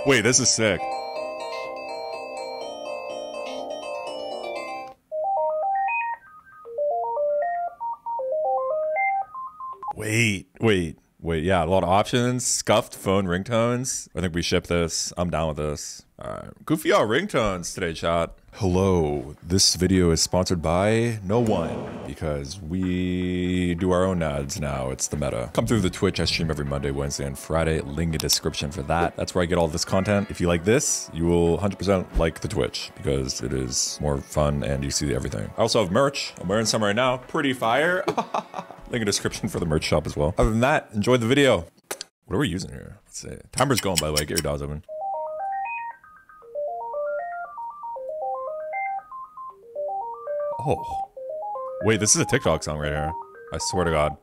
Wait, this is sick. Wait, yeah, a lot of options. Scuffed phone ringtones. I think we ship this. I'm down with this. Alright. Goofy out ringtones today, chat. Hello. This video is sponsored by no one because we do our own ads now. It's the meta. Come through the Twitch. I stream every Monday, Wednesday, and Friday. Link in the description for that. That's where I get all this content. If you like this, you will 100% like the Twitch because it is more fun and you see everything. I also have merch. I'm wearing some right now. Pretty fire. Link in the description for the merch shop as well. Other than that, enjoy the video. What are we using here? Let's see. Timer's going, by the way. Get your dogs open. Oh. Wait, this is a TikTok song right here. I swear to God.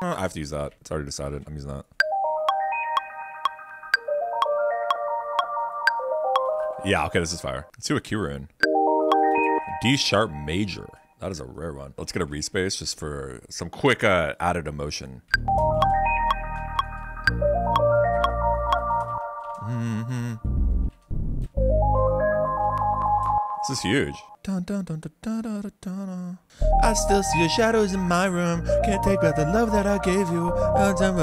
I have to use that. It's already decided. I'm using that. Yeah, okay, this is fire. Let's see what key we're in. D sharp major. That is a rare one. Let's get a respace just for some quick added emotion. This is huge. I still see your shadows in my room. Can't take back the love that I gave you. I still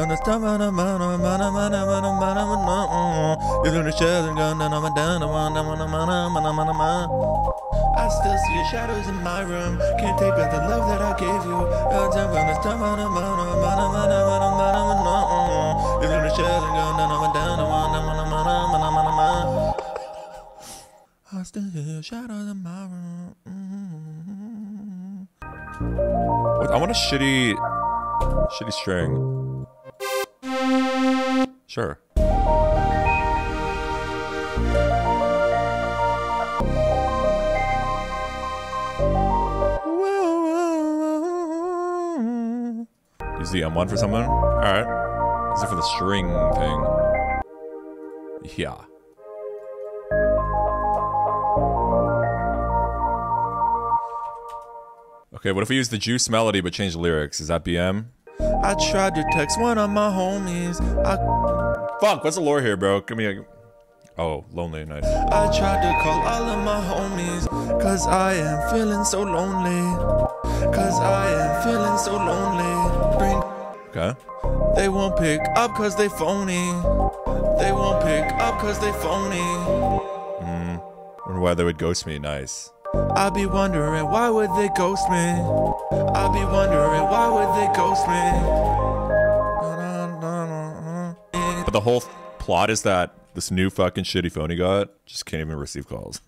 see your shadows in my room. Can't take back the love that I gave you. I still see your shadows in my room. What? I want a shitty string. Sure. Use the M1 for something? Alright. Use it for the string thing. Yeah. Okay, what if we use the Juice melody but change the lyrics? Is that BM? I tried to text one of my homies. Fuck, what's the lore here, bro? Give me a... Oh, lonely, nice. I tried to call all of my homies, cause I am feeling so lonely. Okay. They won't pick up cause they phony. Wonder why they would ghost me, nice. I be wondering why would they ghost me? But the whole plot is that this new fucking shitty phone he got just can't even receive calls.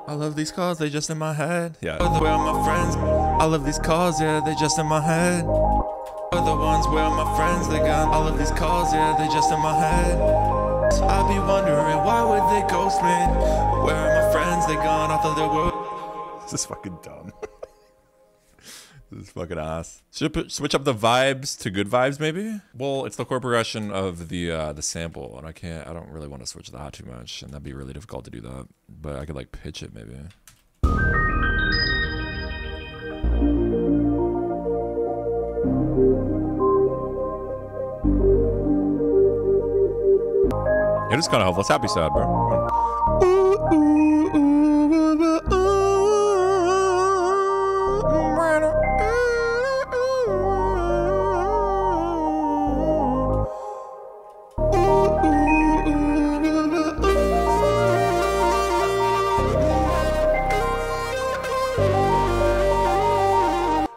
I love these calls, they just in my head. Yeah. Where are my friends? I love these calls, yeah, they just in my head. The ones where are my friends, they got all of these calls, yeah, they just in my head. I be wondering why would they ghost me? Where are my friends, they gone, I thought they were. This is fucking dumb. This is fucking ass. Should I switch up the vibes to good vibes, maybe? Well, it's the chord progression of the sample, and I don't really want to switch that too much, and that'd be really difficult to do that. But I could like pitch it maybe. It is kind of helpful. Happy sad, bro.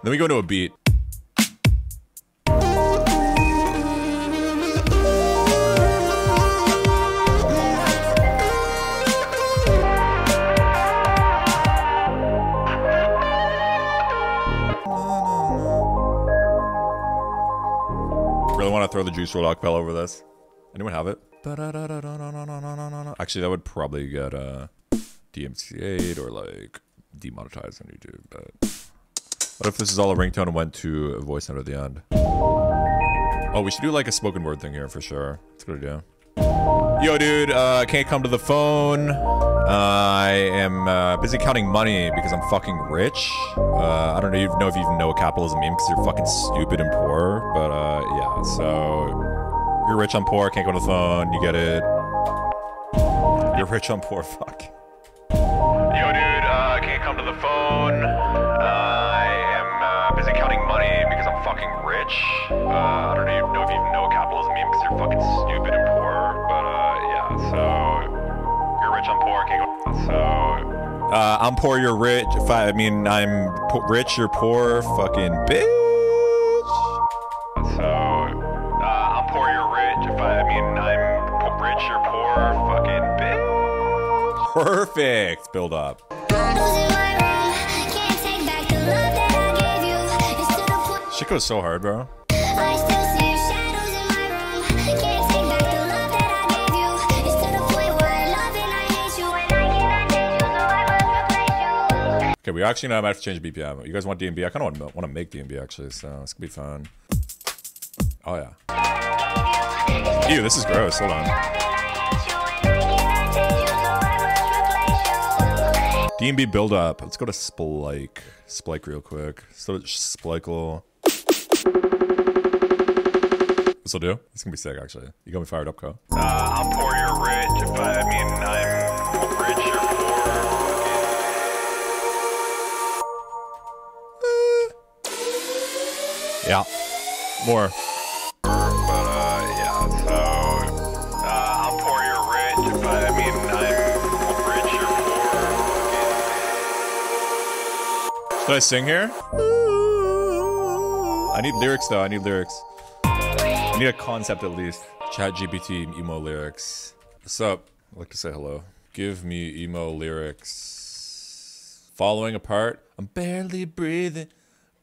Then we go to a beat. Really want to throw the Juice WRLD acapella over this. Anyone have it? Actually, that would probably get DMCA'd or like demonetized on YouTube. But what if this is all a ringtone and went to a voice note at the end? Oh, we should do like a spoken word thing here for sure. That's a good idea. Yo, dude, can't come to the phone. I am busy counting money because I'm fucking rich. I don't even know if you even know what capitalism means because you're fucking stupid and poor. But yeah, so you're rich, I'm poor, can't go to the phone. You get it? You're rich, I'm poor. Fuck. Yo, dude, can't come to the phone. I am busy counting money because I'm fucking rich. I don't even know if you even know what capitalism means because you're fucking stupid and poor. But yeah, so you're rich, I'm poor, can't go. So I'm poor, you're rich. If I mean I'm rich, you're poor, fucking bitch. So I'm poor, you're rich. If I mean I'm rich, you're poor, fucking bitch. Perfect. Build up. Shit goes so hard, bro. Okay, we actually know I might have to change BPM. You guys want DMB? I kind of want to make DMB actually, so it's gonna be fun. Oh yeah. Ew, this is gross. Hold on. DMB build up. Let's go to Splike. Splike real quick. So Splikeable. This'll do. It's gonna be sick actually. You got me fired up, Co. I'm poor, you're rich. If I mean I'm rich, you're poor. Yeah. More. But yeah, so I'm poor, you're rich. If I mean I'm rich, you're poor. Should I sing here? I need lyrics though. I need lyrics. I need a concept at least. ChatGPT emo lyrics. What's up? I'd like to say hello. Give me emo lyrics. Falling apart. I'm barely breathing.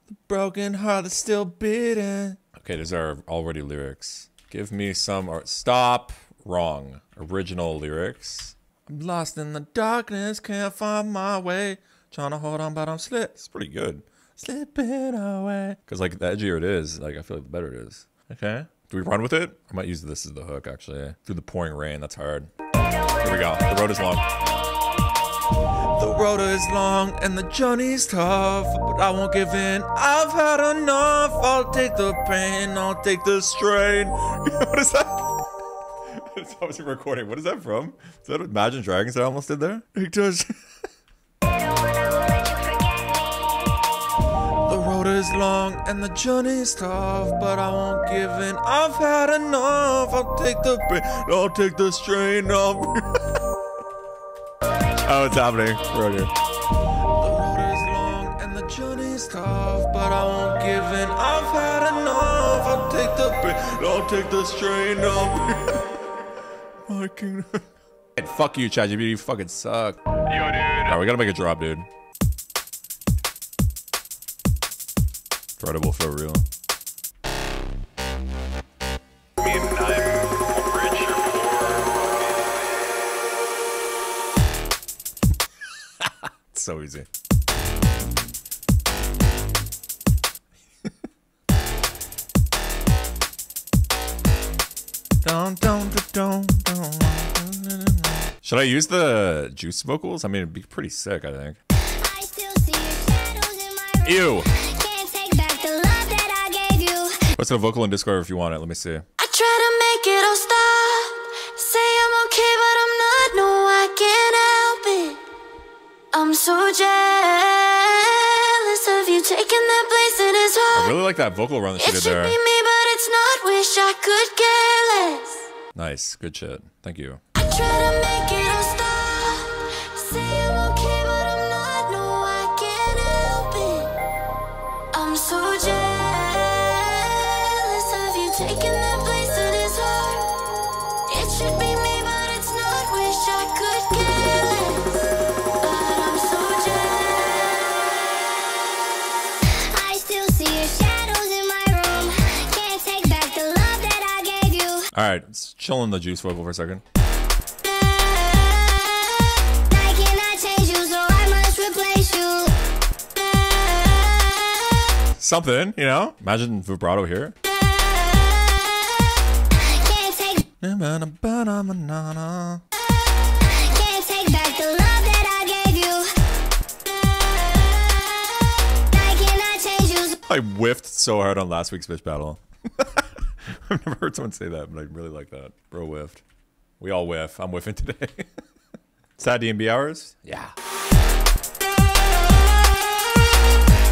The broken heart is still beating. Okay, these are already lyrics. Give me some art. Stop. Wrong. Original lyrics. I'm lost in the darkness, can't find my way. Trying to hold on, but I'm slipping. It's pretty good. Slipping away. Because like the edgier it is, like I feel like the better it is. Okay. Do we run with it? I might use this as the hook actually. Through the pouring rain, that's hard. Here we go. The road is long. The road is long and the journey's tough, but I won't give in. I've had enough. I'll take the pain, I'll take the strain. What is that? I wasn't recording. What is that from? Is that Imagine Dragons that I almost did there? It does. The road is long and the journey's tough, but I won't give in. I've had enough. I'll take the pain, I'll take the strain. Oh, it's happening. We're here. The road is long and the journey's tough, but I won't give in. I've had enough. I'll take the pain, I'll take the strain. Fuck you, ChatGPT. You fucking suck. Yo, dude. Alright, we gotta make a drop, dude. Incredible for real. So easy. Should I use the Juice vocals? I mean, it'd be pretty sick, I think. I still see shadows in my room. Ew. Can't take back the love that I gave you. What's the vocal in Discord if you want it? Let me see. I try to make it all stop. Say I'm okay, but I'm not. No, I can't help it. I'm so jealous of you taking that place in his heart. I really like that vocal run that she did there. It should be me, but it's not. Wish I could care less. Nice, good shit. Thank you. I try to make it all stop. Say I'm okay, but I'm not. No, I can't help it. I'm so jealous of you taking that place in his heart. It should be me, but it's not. Wish I could care less. But I'm so jealous. I still see your shadows in my room. Can't take back the love that I gave you. Alright, let's chill in the Juice vocal for a second. Something, you know? Imagine vibrato here. Can't take back the love that I gave you. I cannot change you. I whiffed so hard on last week's bitch battle. I've never heard someone say that, but I really like that. Bro whiffed. We all whiff. I'm whiffing today. Sad DMB hours? Yeah.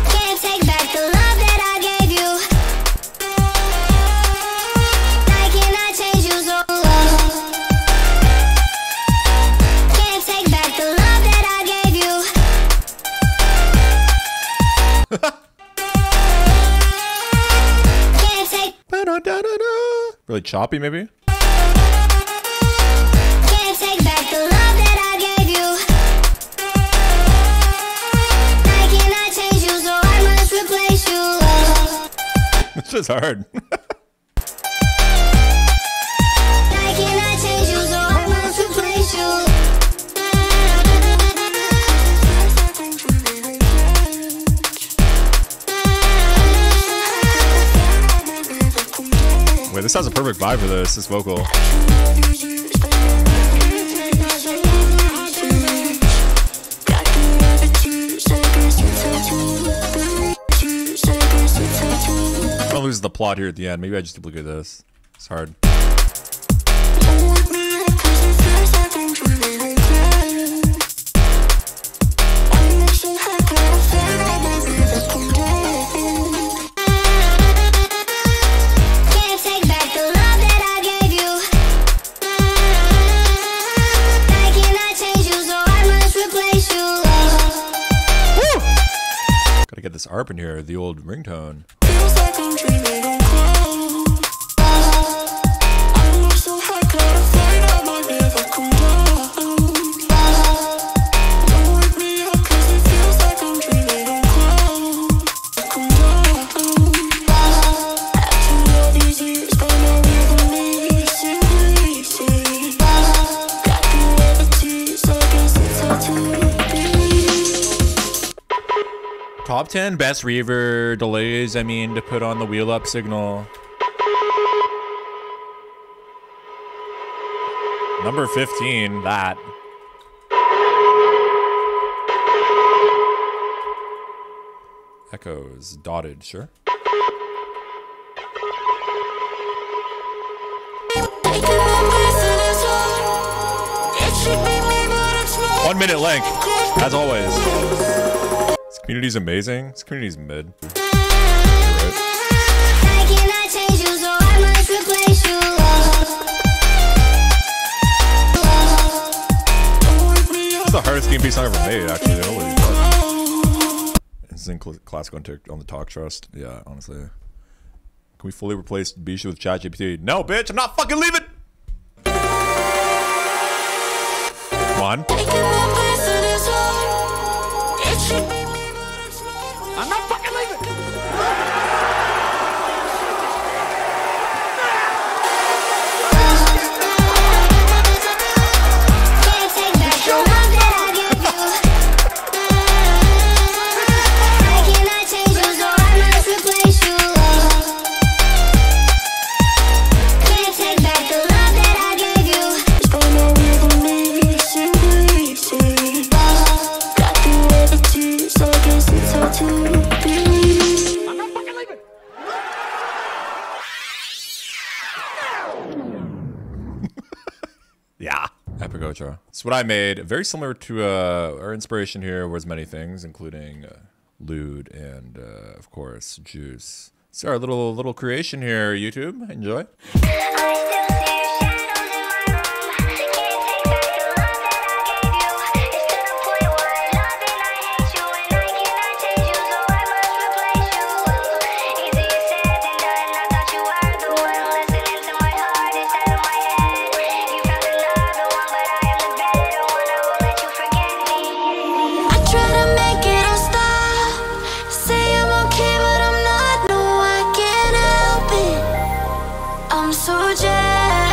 Can't take back the love that I gave you. I cannot change you so low. Can't take back the love that I gave you. Can't take. Really choppy, maybe? Can't take back the love that I gave you. I cannot change you, so I must replace you. It's just hard. I cannot change you, so I must replace you. Wait, this has a perfect vibe for this vocal. I'm gonna lose the plot here at the end. Maybe I just duplicate this. It's hard. Can't take back the love that I gave you. I cannot change you, so I must replace you. Gotta get this ARP in here, the old ringtone. Feels like I'm dreaming on cloud. I'm so high, cloud afraid I might never come down. Don't wake me up, 'cause it feels like I'm dreaming on cloud. Come down. After all these years, but now we're the missing pieces. Got through all the tears, I guess it's all too deep. Top 10 best reverb delays, I mean, to put on the wheel up signal. Number 15, that. Echoes, dotted, sure. It should be me, but it's not. 1 minute length, as always. This community's amazing. This community's mid. Right. I cannot change you, so I must replace you. This is the hardest DMB song ever made, actually. Holy fuck. It's in classical on the talk trust. Yeah, honestly. Can we fully replace Bisha with ChatGPT? No, bitch, I'm not fucking leaving! Come on. I'm not fucking leaving. Can't take back the love that I gave you. I cannot change you, so I must replace you. Can't take back the love that I gave you. But now we're the missing pieces. Got through all the tears, I guess it's all too deep. I'm not fucking leaving. Yeah. Epic outro. It's what I made. Very similar to our inspiration here was many things, including Lewd and, of course, Juice. It's our little creation here, YouTube. Enjoy. I'm so jealous.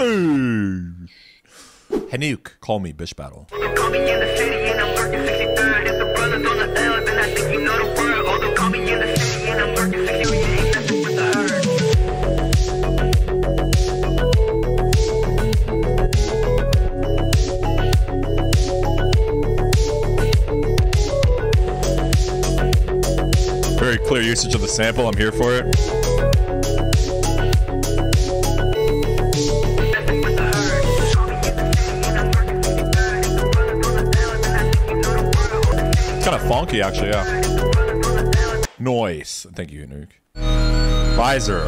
Sheesh. Hanuk, call me, bitch battle. Call me in the city and I'm working 63rd. If the brothers on the L, then I think you know the word. Although call me in the city and I'm working 63rd. You ain't messing with the herd. Very clear usage of the sample. I'm here for it. Messing with the herd. Call me in the city and I'm working 63rd. If the brothers on the L, then I think you know the word. Kind of funky, actually, yeah. Noise. Thank you, Nuke. Visor.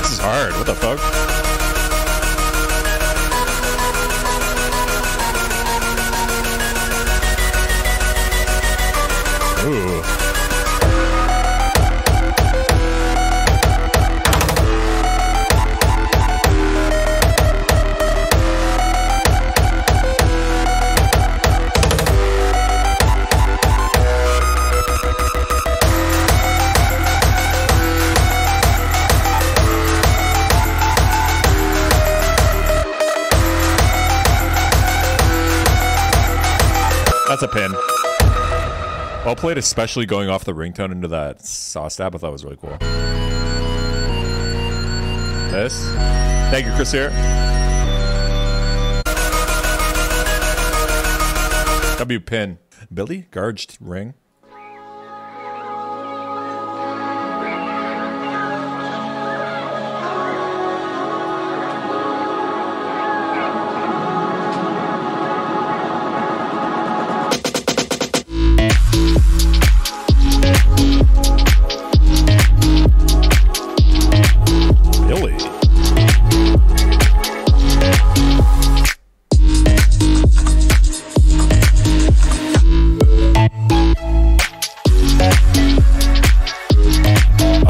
This is hard. What the fuck? Ooh. That's a pin. Well played, especially going off the ringtone into that saw stab. I thought was really cool. This. Thank you, Chris here. W pin. Billy? Garged ring. Billy.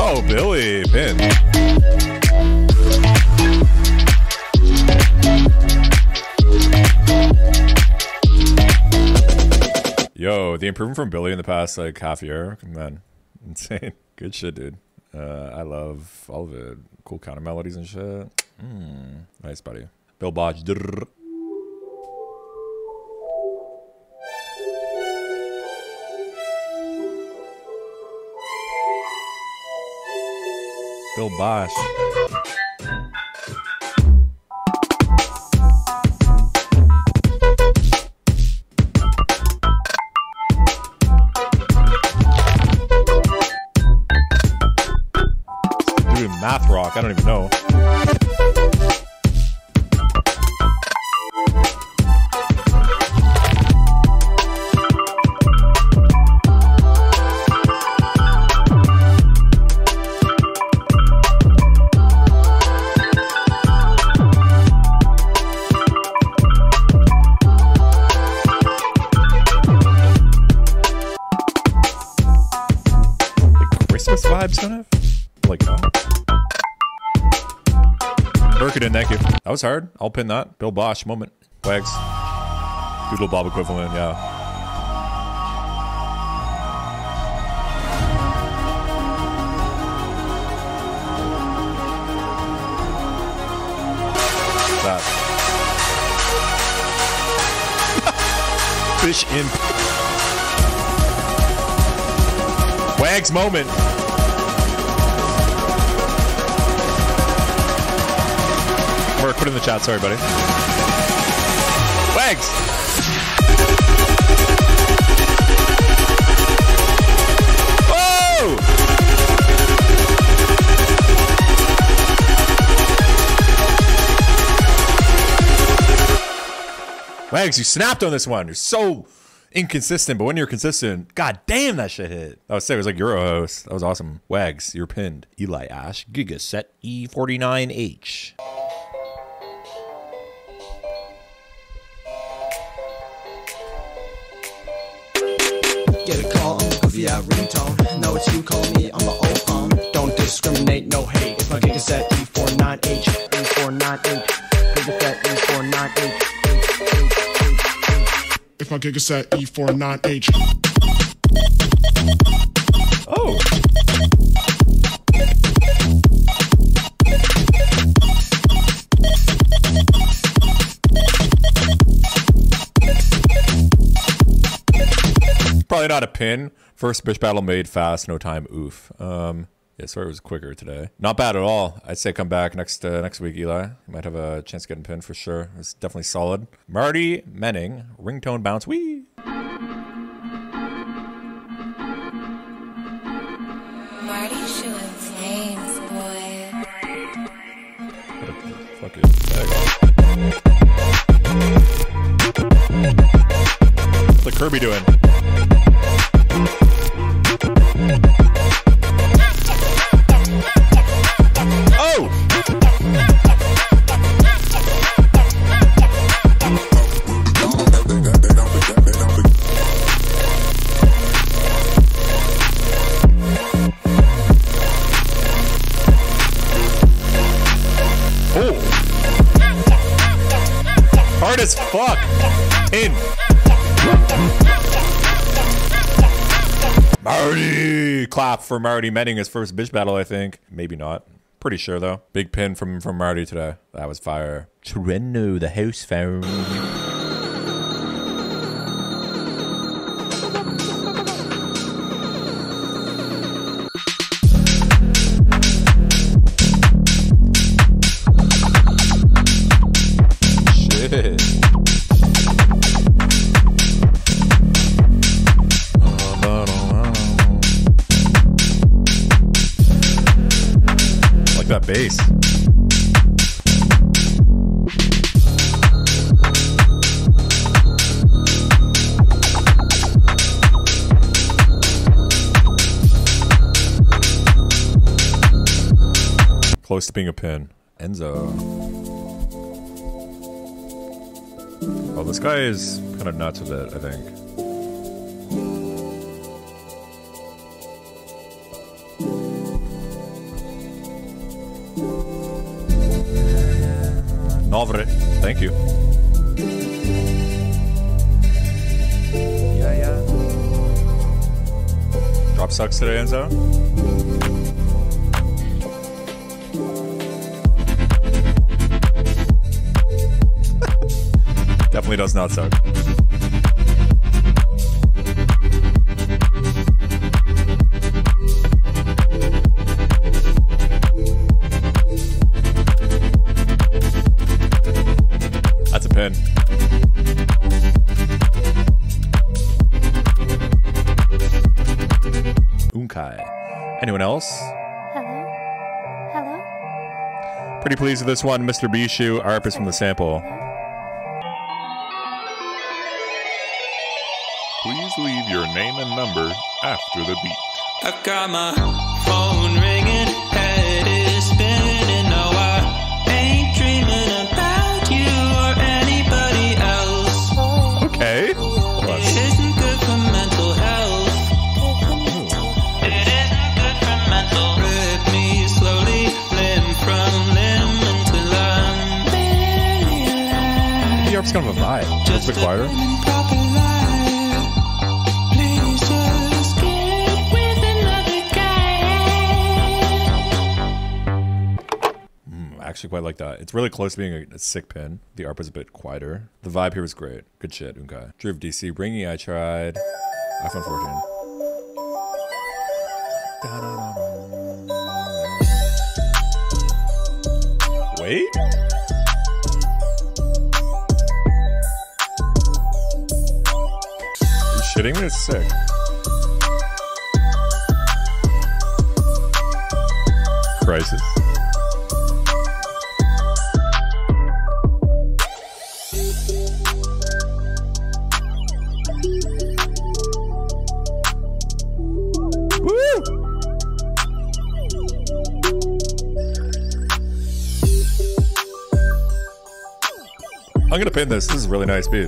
Oh, Billy, pin. Yo, the improvement from Billy in the past like half year, man, insane. Good shit, dude. I love all of it. Cool counter melodies and shit. Nice, buddy. Bill Bodge. Drrr. Bill Bosch. Doing math rock. I don't even know. Christmas vibes, kind of? Like that. Burkett, thank you. That was hard. I'll pin that. Bill Bosch moment. Wags. Doodle Bob equivalent, yeah. That. Fish imp. Wags moment. Or put in the chat, sorry, buddy. Wags! Whoa! Wags, you snapped on this one. You're so inconsistent, but when you're consistent, god damn, that shit hit. I was saying, it was like Euro host. That was awesome. Wags, you're pinned. Eli Ash, Gigaset E49H. Get a call on the goofy out ringtone. Know it's you, call me on the old phone. Don't discriminate, no hate. It's my Gigaset E49H. E498. Gigaset E498. It's my Gigaset E49H. Oh. Probably not a pin. First bitch battle made fast, no time. Oof. Yeah, sorry it was quicker today. Not bad at all. I'd say come back next week, Eli. You might have a chance of getting pinned for sure. It's definitely solid. Marty Menning, ringtone bounce. Wee. Marty shooting flames, boy. What a fucking bag. What's the Kirby doing? Oh! Oh! Hard as fuck! In! Marty! Clap for Marty Menning, his first bitch battle, I think. Maybe not. Pretty sure, though. Big pin from Marty today. That was fire. Treno, the house phone. Shit. That bass. Close to being a pin. Enzo. Well, this guy is kind of nuts with it, I think. Novre, thank you. Yeah. Drop sucks today, Enzo. Definitely does not suck. That's a pin. Unkai. Anyone else? Hello? Hello? Pretty pleased with this one, Mr. Bishu. ARP is from the sample. Please leave your name and number after the beat. I got my phone ringing, head is spinning. No, I ain't dreaming about you or anybody else. Okay. It isn't good for mental health. It isn't good for mental. Rip me slowly, limb from limb until I'm barely alive. The ARP's kind of a vibe. Just a bit quieter. Actually quite like that. It's really close to being a sick pin. The ARP is a bit quieter. The vibe here was great. Good shit, Unkai. Driv DC, Bringy, I tried. iPhone 14. Wait? You shitting me? It's sick. Crisis. I'm gonna pin this. This is a really nice beat.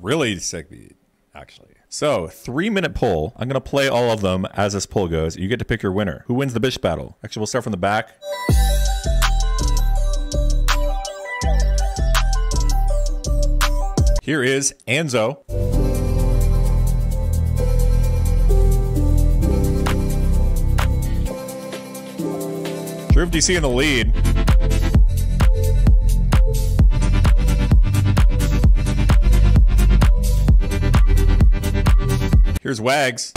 Really sick beat, actually. So, 3-minute poll. I'm gonna play all of them as this poll goes. You get to pick your winner. Who wins the bitch battle? Actually, we'll start from the back. Here is Anzo. Drew DC in the lead. Here's Wags.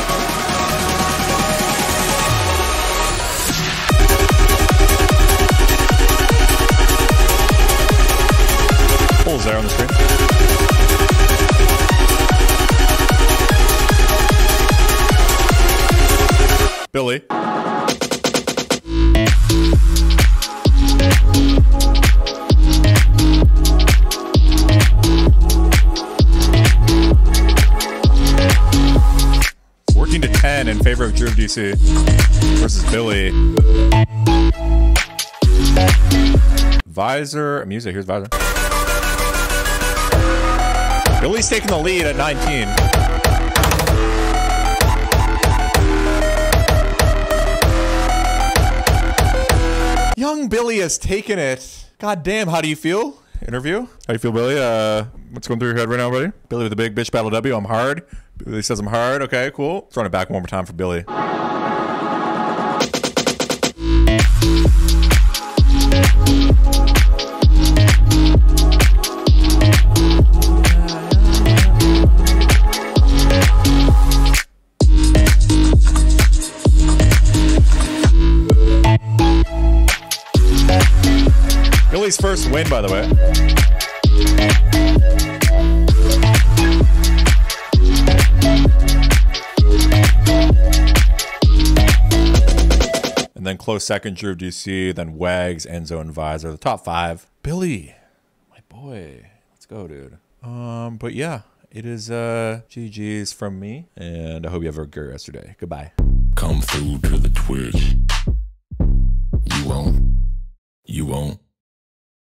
Pulls there on the screen. Billy. To 10 in favor of Drew DC versus Billy. Visor, music, here's Visor. Billy's taking the lead at 19. Young Billy has taken it. God damn, how do you feel? Interview? How do you feel, Billy? What's going through your head right now, buddy? Billy with the big bitch battle W. I'm hard. Billy says I'm hard. Okay, cool. Let's run it back one more time for Billy. Billy's first win, by the way. And then close second, Drew DC, then Wags, Enzo, and Visor. The top 5. Billy, my boy. Let's go, dude. But yeah, it is GG's from me. And I hope you have a good rest of your day. Goodbye. Come through to the Twitch. You won't.